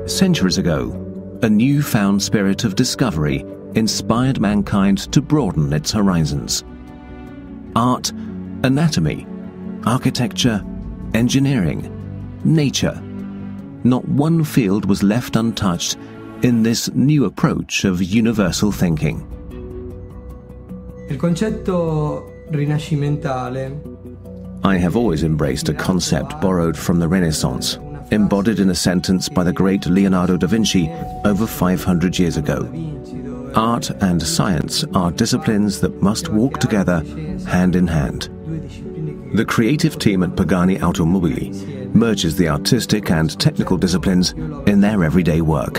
Centuries ago, a newfound spirit of discovery inspired mankind to broaden its horizons. Art, anatomy, architecture, engineering, nature. Not one field was left untouched in this new approach of universal thinking. Il concetto rinascimentale. I have always embraced a concept borrowed from the Renaissance, embodied in a sentence by the great Leonardo da Vinci over 500 years ago. Art and science are disciplines that must walk together hand in hand. The creative team at Pagani Automobili merges the artistic and technical disciplines in their everyday work.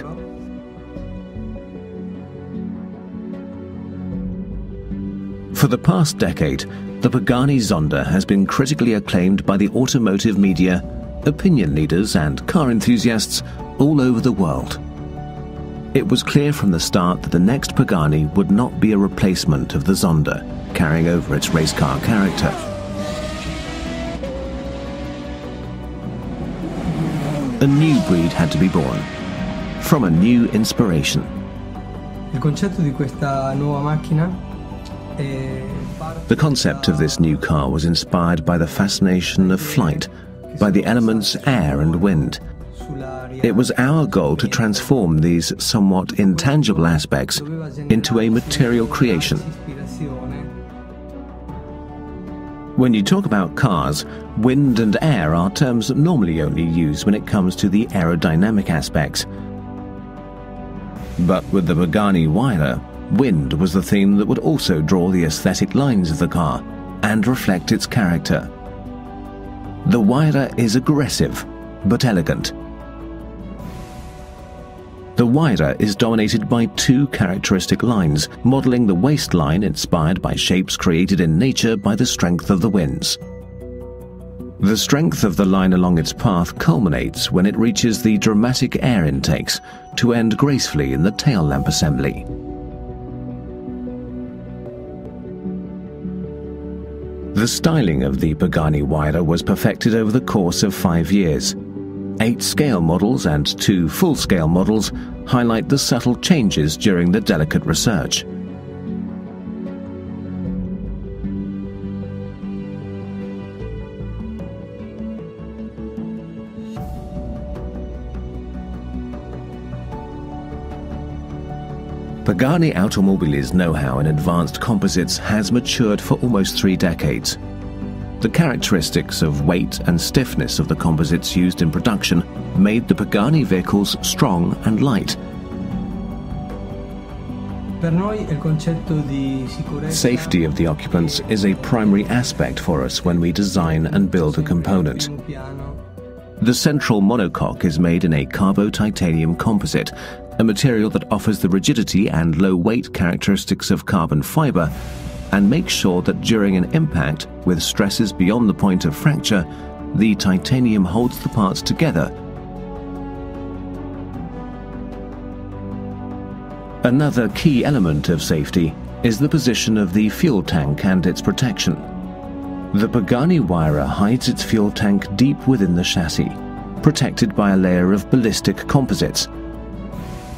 For the past decade, the Pagani Zonda has been critically acclaimed by the automotive media, opinion leaders and car enthusiasts all over the world. It was clear from the start that the next Pagani would not be a replacement of the Zonda, carrying over its race car character. A new breed had to be born, from a new inspiration. Il concetto di questa nuova macchina. The concept of this new car was inspired by the fascination of flight, by the elements air and wind. It was our goal to transform these somewhat intangible aspects into a material creation. When you talk about cars, wind and air are terms normally only used when it comes to the aerodynamic aspects. But with the Pagani Huayra, wind was the theme that would also draw the aesthetic lines of the car and reflect its character. The Huayra is aggressive, but elegant. The Huayra is dominated by two characteristic lines, modeling the waistline inspired by shapes created in nature by the strength of the winds. The strength of the line along its path culminates when it reaches the dramatic air intakes to end gracefully in the tail lamp assembly. The styling of the Pagani Huayra was perfected over the course of 5 years. 8 scale models and 2 full-scale models highlight the subtle changes during the delicate research. Pagani Automobili's know-how in advanced composites has matured for almost 3 decades. The characteristics of weight and stiffness of the composites used in production made the Pagani vehicles strong and light. Safety of the occupants is a primary aspect for us when we design and build a component. The central monocoque is made in a carbo-titanium composite, a material that offers the rigidity and low weight characteristics of carbon fiber and makes sure that during an impact with stresses beyond the point of fracture, the titanium holds the parts together. Another key element of safety is the position of the fuel tank and its protection. The Pagani Huayra hides its fuel tank deep within the chassis, protected by a layer of ballistic composites.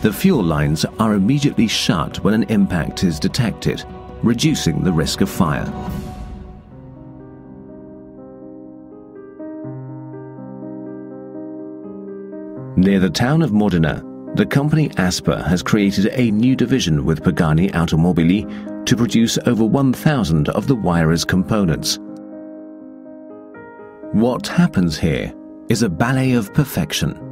The fuel lines are immediately shut when an impact is detected, reducing the risk of fire. Near the town of Modena, the company Aspa has created a new division with Pagani Automobili to produce over 1,000 of the Huayra's components. What happens here is a ballet of perfection.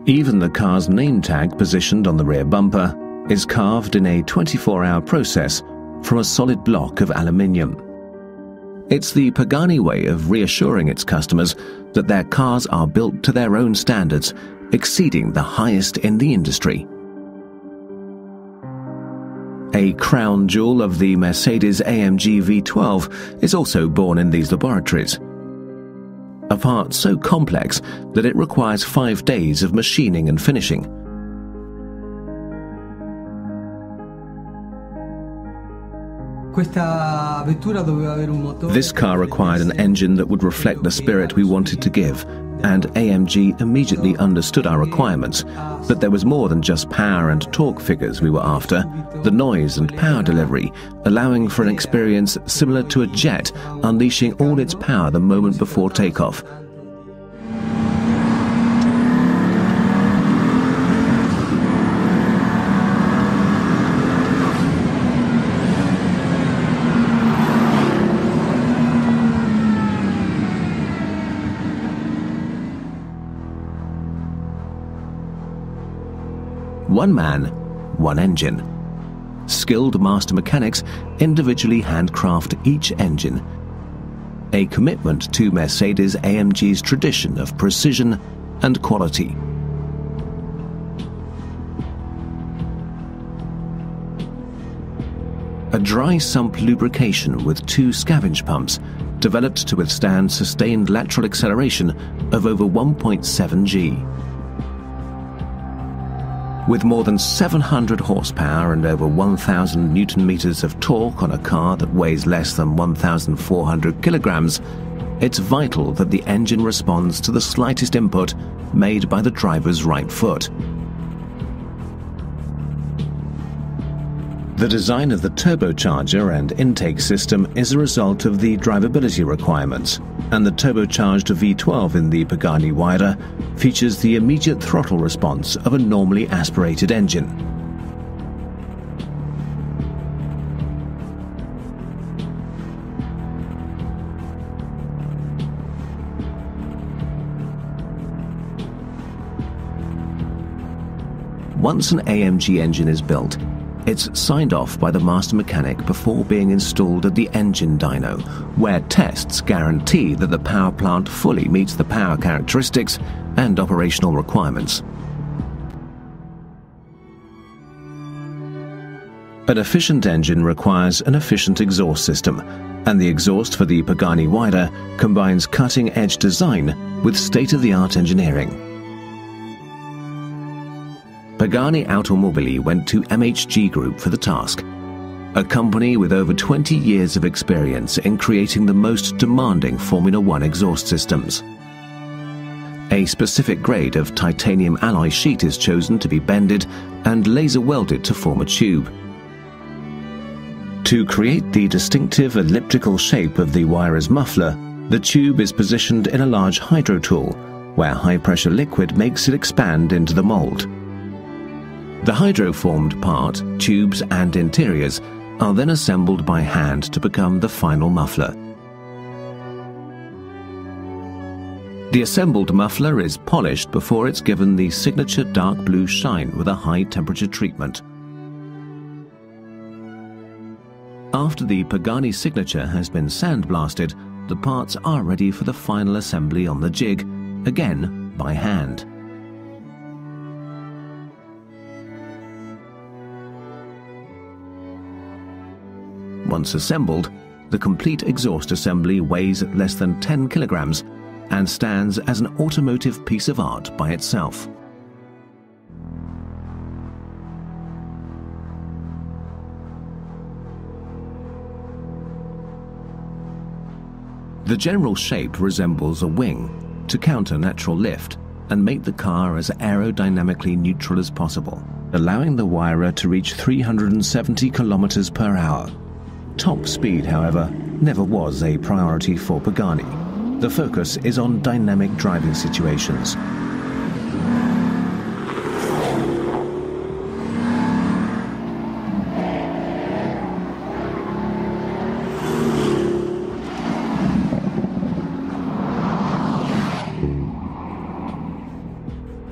Even the car's name tag positioned on the rear bumper is carved in a 24-hour process from a solid block of aluminium. It's the Pagani way of reassuring its customers that their cars are built to their own standards, exceeding the highest in the industry. A crown jewel of the Mercedes-AMG V12 is also born in these laboratories. A part so complex that it requires 5 days of machining and finishing. Questa vettura doveva avere un motore. This car required an engine that would reflect the spirit we wanted to give, and AMG immediately understood our requirements, that there was more than just power and torque figures we were after, the noise and power delivery, allowing for an experience similar to a jet unleashing all its power the moment before takeoff. One man, one engine. Skilled master mechanics individually handcraft each engine. A commitment to Mercedes-AMG's tradition of precision and quality. A dry sump lubrication with 2 scavenge pumps developed to withstand sustained lateral acceleration of over 1.7 G. With more than 700 horsepower and over 1,000 Newton-meters of torque on a car that weighs less than 1,400 kilograms, it's vital that the engine responds to the slightest input made by the driver's right foot. The design of the turbocharger and intake system is a result of the drivability requirements, and the turbocharged V12 in the Pagani Huayra features the immediate throttle response of a normally aspirated engine. Once an AMG engine is built, it's signed off by the master mechanic before being installed at the engine dyno, where tests guarantee that the power plant fully meets the power characteristics and operational requirements. An efficient engine requires an efficient exhaust system, and the exhaust for the Pagani Huayra combines cutting-edge design with state-of-the-art engineering. Pagani Automobili went to MHG Group for the task, a company with over 20 years of experience in creating the most demanding Formula One exhaust systems. A specific grade of titanium alloy sheet is chosen to be bended and laser welded to form a tube. To create the distinctive elliptical shape of the Huayra's muffler, the tube is positioned in a large hydro tool, where high-pressure liquid makes it expand into the mold. The hydro-formed part, tubes and interiors, are then assembled by hand to become the final muffler. The assembled muffler is polished before it's given the signature dark blue shine with a high-temperature treatment. After the Pagani signature has been sandblasted, the parts are ready for the final assembly on the jig, again by hand. Once assembled, the complete exhaust assembly weighs less than 10 kilograms and stands as an automotive piece of art by itself. The general shape resembles a wing to counter natural lift and make the car as aerodynamically neutral as possible, allowing the Huayra to reach 370 kilometers per hour. Top speed, however, never was a priority for Pagani. The focus is on dynamic driving situations.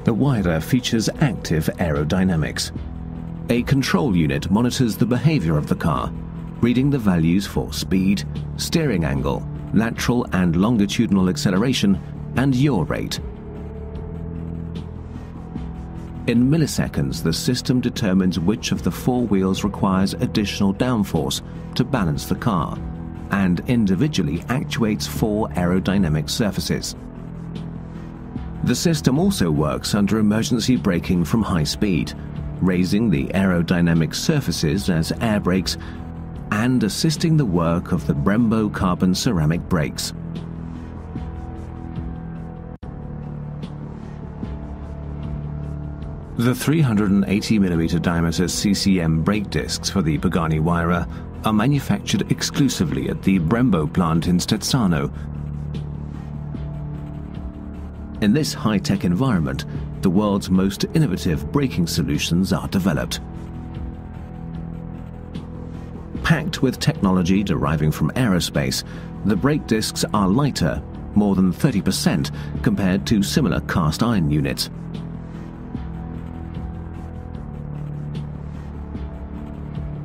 The Huayra features active aerodynamics. A control unit monitors the behavior of the car, reading the values for speed, steering angle, lateral and longitudinal acceleration, and yaw rate. In milliseconds, the system determines which of the 4 wheels requires additional downforce to balance the car, and individually actuates 4 aerodynamic surfaces. The system also works under emergency braking from high speed, raising the aerodynamic surfaces as air brakes and assisting the work of the Brembo carbon ceramic brakes. The 380mm diameter CCM brake discs for the Pagani Huayra are manufactured exclusively at the Brembo plant in Stezzano. In this high-tech environment, the world's most innovative braking solutions are developed. Packed with technology deriving from aerospace, the brake discs are lighter, more than 30% compared to similar cast iron units.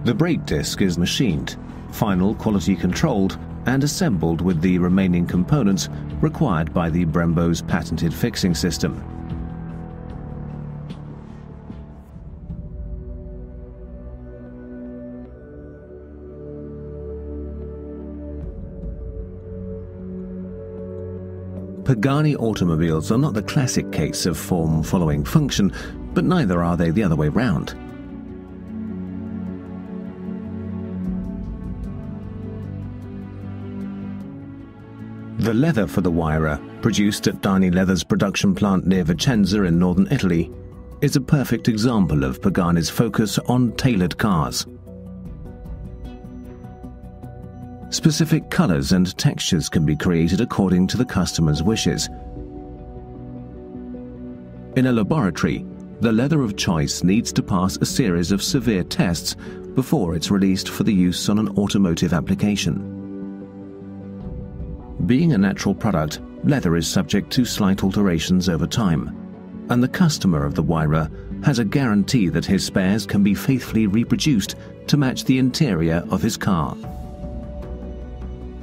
The brake disc is machined, final quality controlled, and assembled with the remaining components required by the Brembo's patented fixing system. Pagani automobiles are not the classic case of form following function, but neither are they the other way round. The leather for the Huayra, produced at Dani Leather's production plant near Vicenza in northern Italy, is a perfect example of Pagani's focus on tailored cars. Specific colors and textures can be created according to the customer's wishes. In a laboratory, the leather of choice needs to pass a series of severe tests before it's released for the use on an automotive application. Being a natural product, leather is subject to slight alterations over time, and the customer of the Huayra has a guarantee that his spares can be faithfully reproduced to match the interior of his car.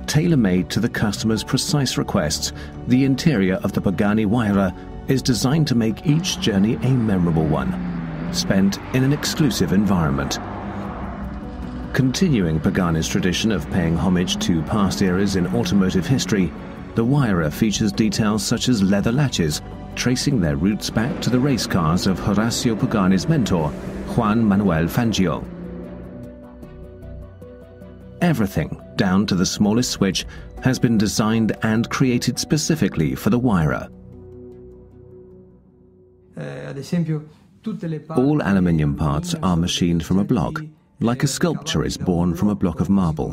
Tailor-made to the customer's precise requests, the interior of the Pagani Huayra is designed to make each journey a memorable one, spent in an exclusive environment. Continuing Pagani's tradition of paying homage to past eras in automotive history, the Huayra features details such as leather latches, tracing their roots back to the race cars of Horacio Pagani's mentor, Juan Manuel Fangio. Everything, down to the smallest switch, has been designed and created specifically for the Huayra. All aluminium parts are machined from a block, like a sculpture is born from a block of marble.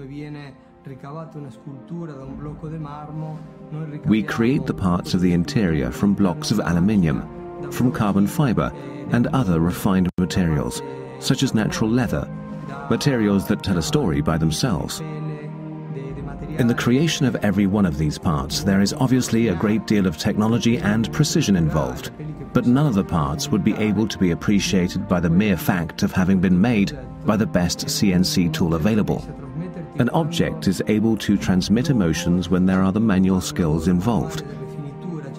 We create the parts of the interior from blocks of aluminium, from carbon fiber, and other refined materials, such as natural leather, materials that tell a story by themselves. In the creation of every one of these parts, there is obviously a great deal of technology and precision involved, but none of the parts would be able to be appreciated by the mere fact of having been made by the best CNC tool available. An object is able to transmit emotions when there are the manual skills involved.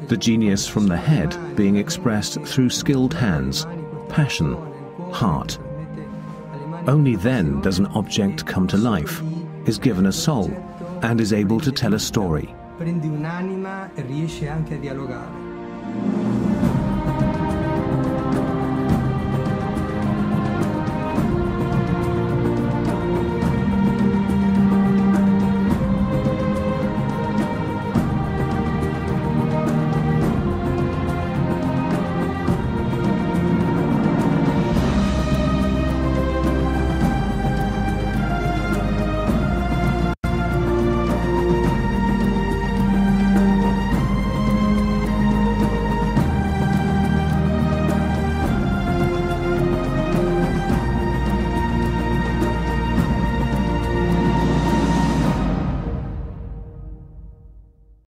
The genius from the head being expressed through skilled hands, passion, heart. Only then does an object come to life, is given a soul, and is able to tell a story. Prende un'anima e riesce anche a dialogare.